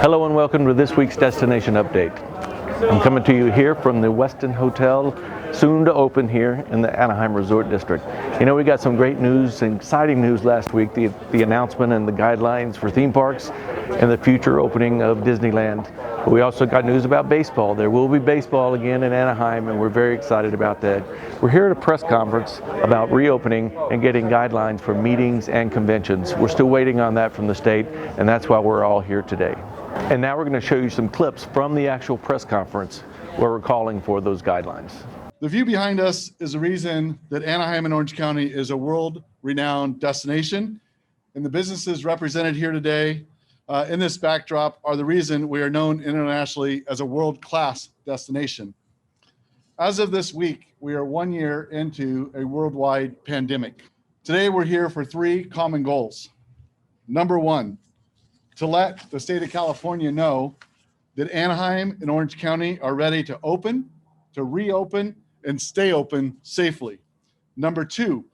Hello and welcome to this week's Destination Update. I'm coming to you here from the Westin Hotel, soon to open here in the Anaheim Resort District. You know, we got some great news and exciting news last week, the announcement and the guidelines for theme parks and the future opening of Disneyland. But we also got news about baseball. There will be baseball again in Anaheim, and we're very excited about that. We're here at a press conference about reopening and getting guidelines for meetings and conventions. We're still waiting on that from the state, and that's why we're all here today. And now we're going to show you some clips from the actual press conference where we're calling for those guidelines. The view behind us is the reason that Anaheim and Orange County is a world-renowned destination. And the businesses represented here today in this backdrop are the reason we are known internationally as a world-class destination. As of this week, we are 1 year into a worldwide pandemic. Today, we're here for three common goals. Number one, to let the state of California know that Anaheim and Orange County are ready to open, to reopen, and stay open safely. Number two,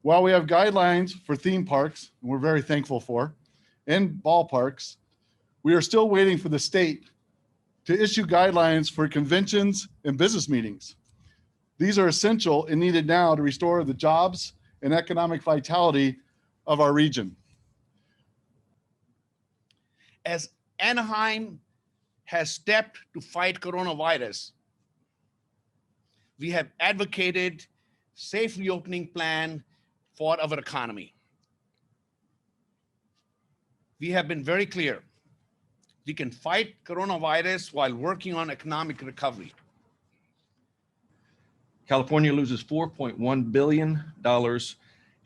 while we have guidelines for theme parks, and we're very thankful for, and ballparks, we are still waiting for the state to issue guidelines for conventions and business meetings. These are essential and needed now to restore the jobs and economic vitality of our region. As Anaheim has stepped to fight coronavirus, we have advocated safe reopening plan for our economy. We have been very clear. We can fight coronavirus while working on economic recovery. California loses $4.1 billion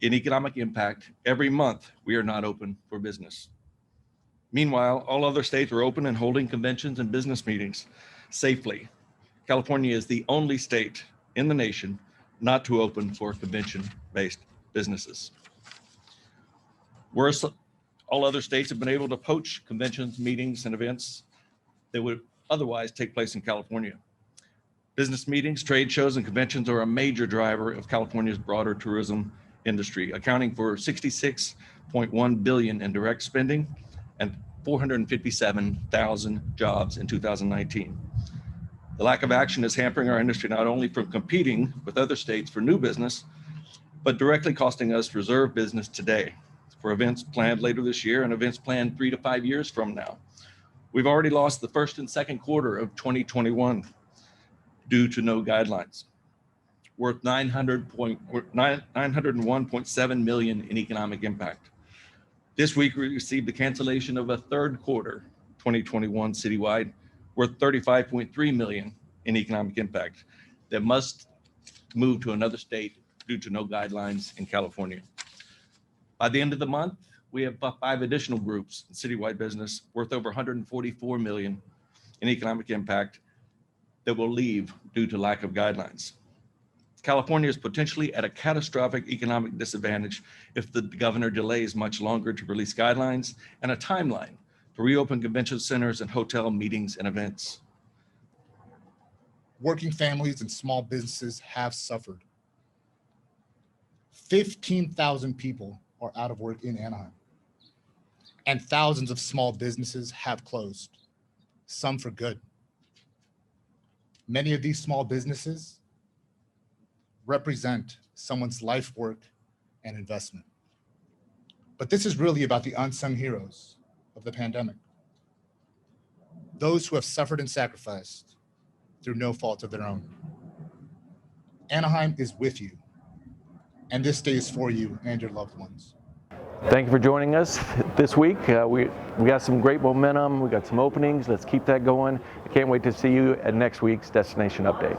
in economic impact every month we are not open for business. Meanwhile, all other states are open and holding conventions and business meetings safely. California is the only state in the nation not to open for convention-based businesses. Worse, all other states have been able to poach conventions, meetings, and events that would otherwise take place in California. Business meetings, trade shows, and conventions are a major driver of California's broader tourism industry, accounting for $66.1 billion in direct spending and 457,000 jobs in 2019. The lack of action is hampering our industry not only from competing with other states for new business, but directly costing us reserve business today for events planned later this year and events planned 3 to 5 years from now. We've already lost the first and second quarter of 2021 due to no guidelines, worth $901.7 million in economic impact. This week, we received the cancellation of a third quarter 2021 citywide worth $35.3 million in economic impact that must move to another state due to no guidelines in California. By the end of the month, we have 5 additional groups in citywide business worth over $144 million in economic impact that will leave due to lack of guidelines. California is potentially at a catastrophic economic disadvantage if the governor delays much longer to release guidelines and a timeline to reopen convention centers and hotel meetings and events. Working families and small businesses have suffered. 15,000 people are out of work in Anaheim, and thousands of small businesses have closed, some for good. Many of these small businesses represent someone's life work and investment. But this is really about the unsung heroes of the pandemic. Those who have suffered and sacrificed through no fault of their own. Anaheim is with you, and this day is for you and your loved ones. Thank you for joining us this week. We got some great momentum. We got some openings. Let's keep that going. I can't wait to see you at next week's Destination Update.